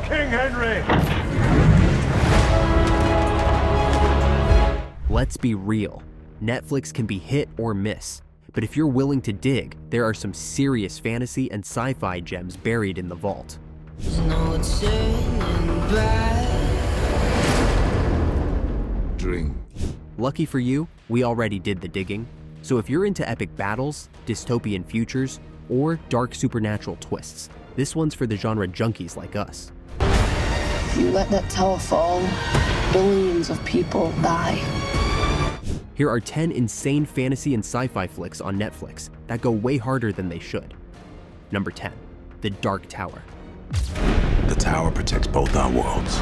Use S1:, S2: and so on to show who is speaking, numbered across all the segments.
S1: King Henry!
S2: Let's be real. Netflix can be hit or miss. But if you're willing to dig, there are some serious fantasy and sci-fi gems buried in the vault.
S3: There's no turning back.
S4: Drink.
S2: Lucky for you, we already did the digging. So if you're into epic battles, dystopian futures, or dark supernatural twists, this one's for the genre junkies like us.
S5: You let that tower fall, billions of people die.
S2: Here are 10 insane fantasy and sci-fi flicks on Netflix that go way harder than they should. Number 10, The Dark Tower.
S4: The tower protects both our worlds.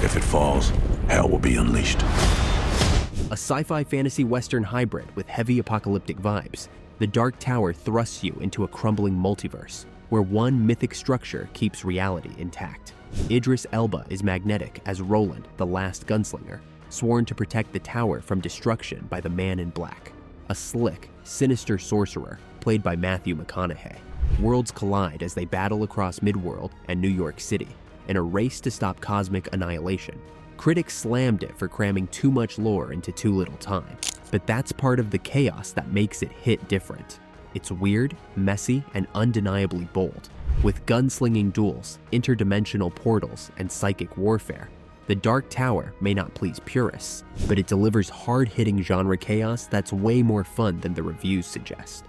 S4: If it falls, hell will be unleashed.
S2: A sci-fi fantasy western hybrid with heavy apocalyptic vibes, The Dark Tower thrusts you into a crumbling multiverse, where one mythic structure keeps reality intact. Idris Elba is magnetic as Roland, the last gunslinger, sworn to protect the tower from destruction by the Man in Black, a slick, sinister sorcerer played by Matthew McConaughey. Worlds collide as they battle across Midworld and New York City in a race to stop cosmic annihilation. Critics slammed it for cramming too much lore into too little time, but that's part of the chaos that makes it hit different. It's weird, messy, and undeniably bold. With gunslinging duels, interdimensional portals, and psychic warfare, The Dark Tower may not please purists, but it delivers hard-hitting genre chaos that's way more fun than the reviews suggest.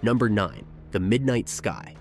S2: Number 9, The Midnight Sky.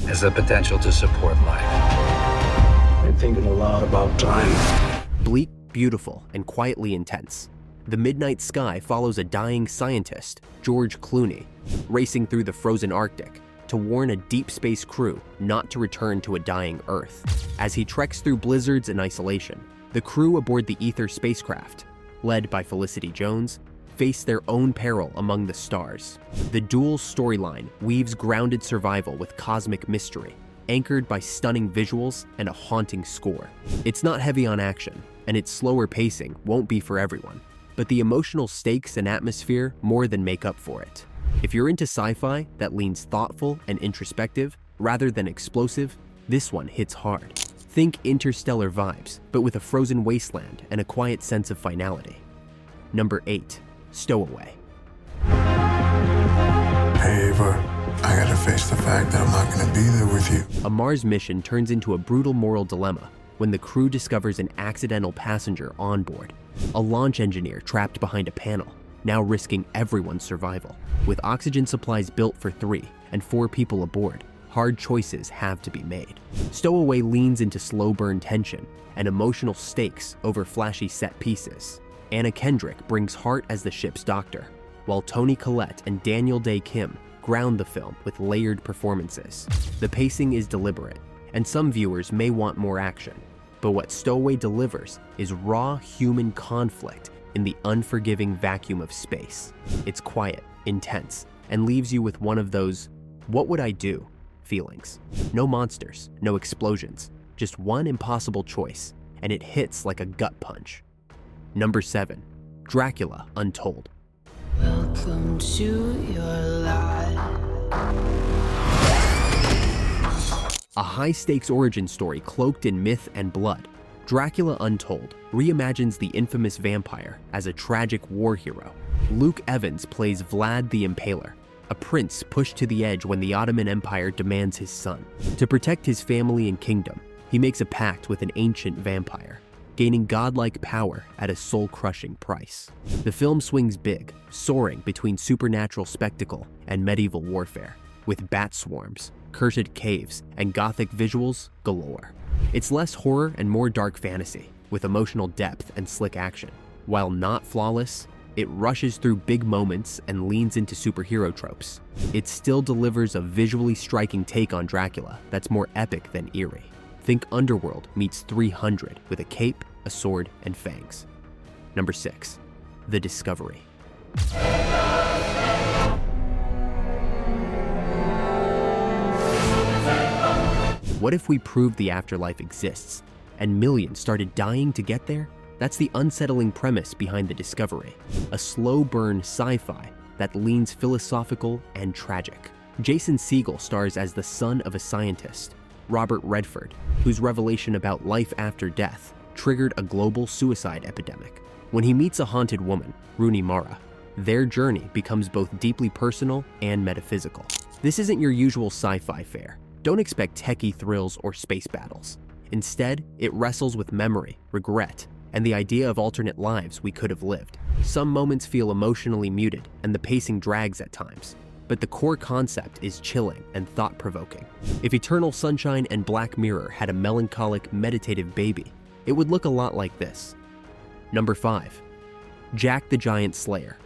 S6: Has the potential to support life.
S7: Been thinking a lot about time.
S2: Bleak, beautiful, and quietly intense. The Midnight Sky follows a dying scientist, George Clooney, racing through the frozen Arctic to warn a deep space crew not to return to a dying Earth. As he treks through blizzards and isolation, the crew aboard the Ether spacecraft, led by Felicity Jones, face their own peril among the stars. The dual storyline weaves grounded survival with cosmic mystery, anchored by stunning visuals and a haunting score. It's not heavy on action, and its slower pacing won't be for everyone, but the emotional stakes and atmosphere more than make up for it. If you're into sci-fi that leans thoughtful and introspective rather than explosive, this one hits hard. Think interstellar vibes, but with a frozen wasteland and a quiet sense of finality. Number 8, Stowaway.
S8: Hey, Ava, I gotta face the fact that I'm not gonna be there with you.
S2: A Mars mission turns into a brutal moral dilemma when the crew discovers an accidental passenger on board, a launch engineer trapped behind a panel, now risking everyone's survival. With oxygen supplies built for 3 and 4 people aboard, hard choices have to be made. Stowaway leans into slow burn tension and emotional stakes over flashy set pieces. Anna Kendrick brings heart as the ship's doctor, while Toni Collette and Daniel Day Kim ground the film with layered performances. The pacing is deliberate, and some viewers may want more action, but what Stowaway delivers is raw human conflict in the unforgiving vacuum of space. It's quiet, intense, and leaves you with one of those "what would I do" feelings. No monsters, no explosions, just one impossible choice, and it hits like a gut punch. Number 7, Dracula Untold.
S3: Welcome to your life.
S2: A high-stakes origin story cloaked in myth and blood, Dracula Untold reimagines the infamous vampire as a tragic war hero. Luke Evans plays Vlad the Impaler, a prince pushed to the edge when the Ottoman Empire demands his son. To protect his family and kingdom, he makes a pact with an ancient vampire, gaining godlike power at a soul-crushing price. The film swings big, soaring between supernatural spectacle and medieval warfare, with bat swarms, cursed caves, and gothic visuals galore. It's less horror and more dark fantasy, with emotional depth and slick action. While not flawless, it rushes through big moments and leans into superhero tropes. It still delivers a visually striking take on Dracula that's more epic than eerie. Think Underworld meets 300 with a cape, a sword, and fangs. Number 6, The Discovery. What if we proved the afterlife exists, and millions started dying to get there? That's the unsettling premise behind The Discovery, a slow-burn sci-fi that leans philosophical and tragic. Jason Segel stars as the son of a scientist, Robert Redford, whose revelation about life after death triggered a global suicide epidemic. When he meets a haunted woman, Rooney Mara, their journey becomes both deeply personal and metaphysical. This isn't your usual sci-fi fare. Don't expect techie thrills or space battles. Instead, it wrestles with memory, regret, and the idea of alternate lives we could have lived. Some moments feel emotionally muted, and the pacing drags at times, but the core concept is chilling and thought-provoking. If Eternal Sunshine and Black Mirror had a melancholic, meditative baby, it would look a lot like this. Number 5. Jack the Giant Slayer.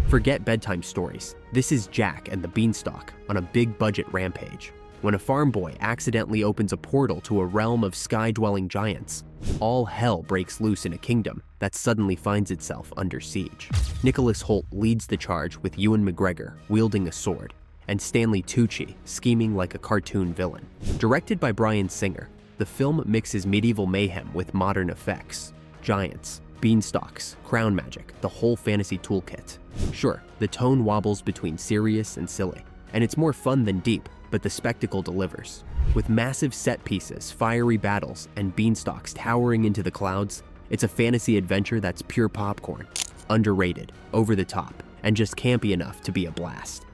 S2: Forget bedtime stories. This is Jack and the Beanstalk on a big-budget rampage. When a farm boy accidentally opens a portal to a realm of sky-dwelling giants, all hell breaks loose in a kingdom that suddenly finds itself under siege. Nicholas Hoult leads the charge with Ewan McGregor wielding a sword, and Stanley Tucci scheming like a cartoon villain. Directed by Bryan Singer, the film mixes medieval mayhem with modern effects, giants, beanstalks, crown magic, the whole fantasy toolkit. Sure, the tone wobbles between serious and silly, and it's more fun than deep, but the spectacle delivers. With massive set pieces, fiery battles, and beanstalks towering into the clouds, it's a fantasy adventure that's pure popcorn, underrated, over the top, and just campy enough to be a blast.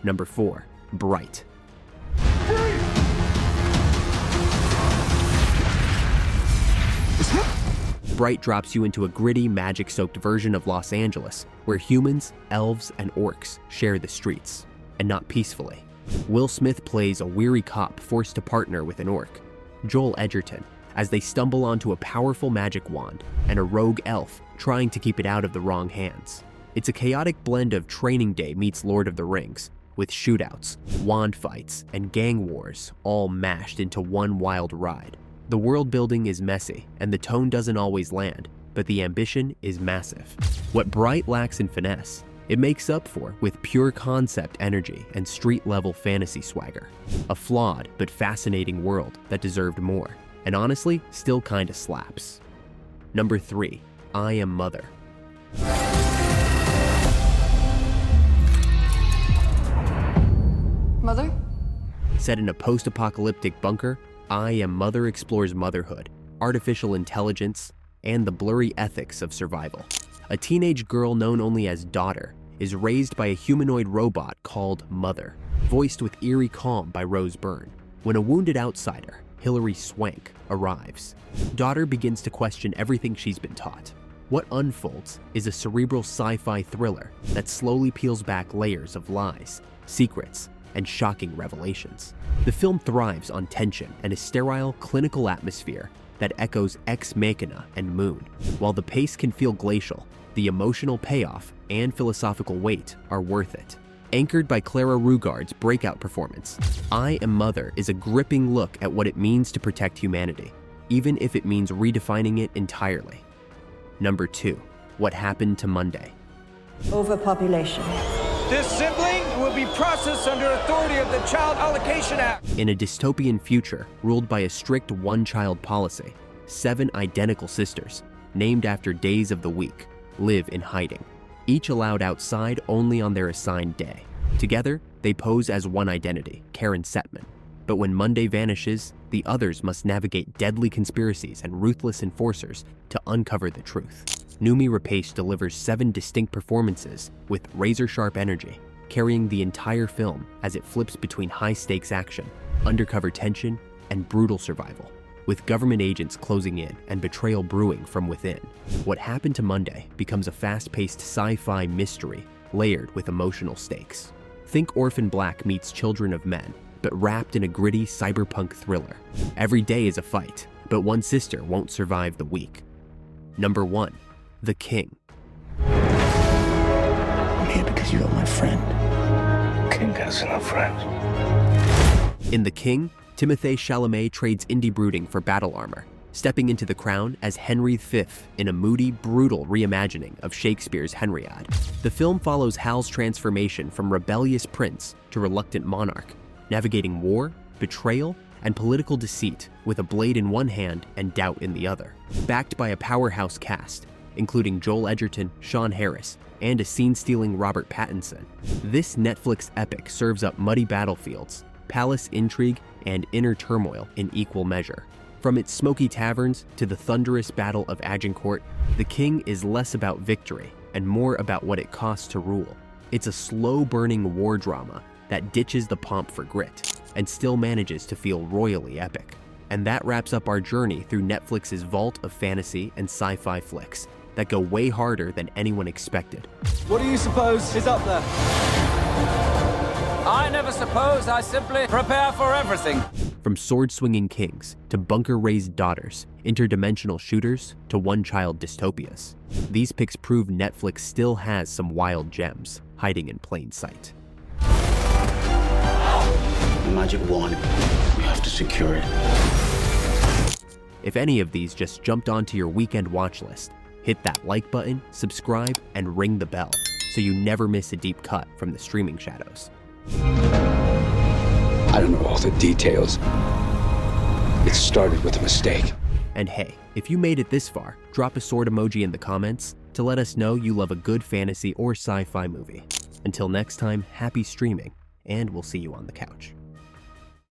S2: Number 4. Bright. Bright drops you into a gritty, magic-soaked version of Los Angeles, where humans, elves, and orcs share the streets, and not peacefully. Will Smith plays a weary cop forced to partner with an orc, Joel Edgerton, as they stumble onto a powerful magic wand and a rogue elf trying to keep it out of the wrong hands. It's a chaotic blend of Training Day meets Lord of the Rings, with shootouts, wand fights, and gang wars all mashed into one wild ride. The world building is messy, and the tone doesn't always land, but the ambition is massive. What Bright lacks in finesse, it makes up for with pure concept energy and street-level fantasy swagger. A flawed but fascinating world that deserved more, and honestly, still kinda slaps. Number 3. I Am Mother.
S5: Mother?
S2: Set in a post-apocalyptic bunker, I Am Mother explores motherhood, artificial intelligence, and the blurry ethics of survival. A teenage girl known only as Daughter is raised by a humanoid robot called Mother, voiced with eerie calm by Rose Byrne. When a wounded outsider, Hilary Swank, arrives, Daughter begins to question everything she's been taught. What unfolds is a cerebral sci-fi thriller that slowly peels back layers of lies, secrets, and shocking revelations. The film thrives on tension and a sterile, clinical atmosphere that echoes Ex Machina and Moon. While the pace can feel glacial, the emotional payoff and philosophical weight are worth it. Anchored by Clara Rugaard's breakout performance, I Am Mother is a gripping look at what it means to protect humanity, even if it means redefining it entirely. Number 2. What Happened to Monday.
S1: Overpopulation.
S9: This sibling will be processed under authority of the Child Allocation Act.
S2: In a dystopian future ruled by a strict one-child policy, 7 identical sisters, named after days of the week, live in hiding, each allowed outside only on their assigned day. Together, they pose as one identity, Karen Setman. But when Monday vanishes, the others must navigate deadly conspiracies and ruthless enforcers to uncover the truth. Noomi Rapace delivers 7 distinct performances with razor-sharp energy, carrying the entire film as it flips between high-stakes action, undercover tension, and brutal survival. With government agents closing in and betrayal brewing from within, What Happened to Monday becomes a fast-paced sci-fi mystery layered with emotional stakes. Think Orphan Black meets Children of Men, but wrapped in a gritty cyberpunk thriller. Every day is a fight, but one sister won't survive the week. Number 1. The King.
S7: I'm here because you're my friend.
S9: King has no friends.
S2: In The King, Timothée Chalamet trades indie brooding for battle armor, stepping into the crown as Henry V in a moody, brutal reimagining of Shakespeare's Henriade. The film follows Hal's transformation from rebellious prince to reluctant monarch, navigating war, betrayal, and political deceit with a blade in one hand and doubt in the other. Backed by a powerhouse cast, including Joel Edgerton, Sean Harris, and a scene-stealing Robert Pattinson. This Netflix epic serves up muddy battlefields, palace intrigue, and inner turmoil in equal measure. From its smoky taverns to the thunderous Battle of Agincourt, The King is less about victory and more about what it costs to rule. It's a slow-burning war drama that ditches the pomp for grit and still manages to feel royally epic. And that wraps up our journey through Netflix's vault of fantasy and sci-fi flicks that go way harder than anyone expected.
S9: What do you suppose is up there?
S6: I never suppose, I simply prepare for everything.
S2: From sword-swinging kings to bunker-raised daughters, interdimensional shooters to one-child dystopias, these picks prove Netflix still has some wild gems hiding in plain sight.
S7: The magic wand. We have to secure it.
S2: If any of these just jumped onto your weekend watch list, hit that like button, subscribe, and ring the bell so you never miss a deep cut from the streaming shadows.
S6: I don't know all the details. It started with a mistake.
S2: And hey, if you made it this far, drop a sword emoji in the comments to let us know you love a good fantasy or sci-fi movie. Until next time, happy streaming, and we'll see you on the couch.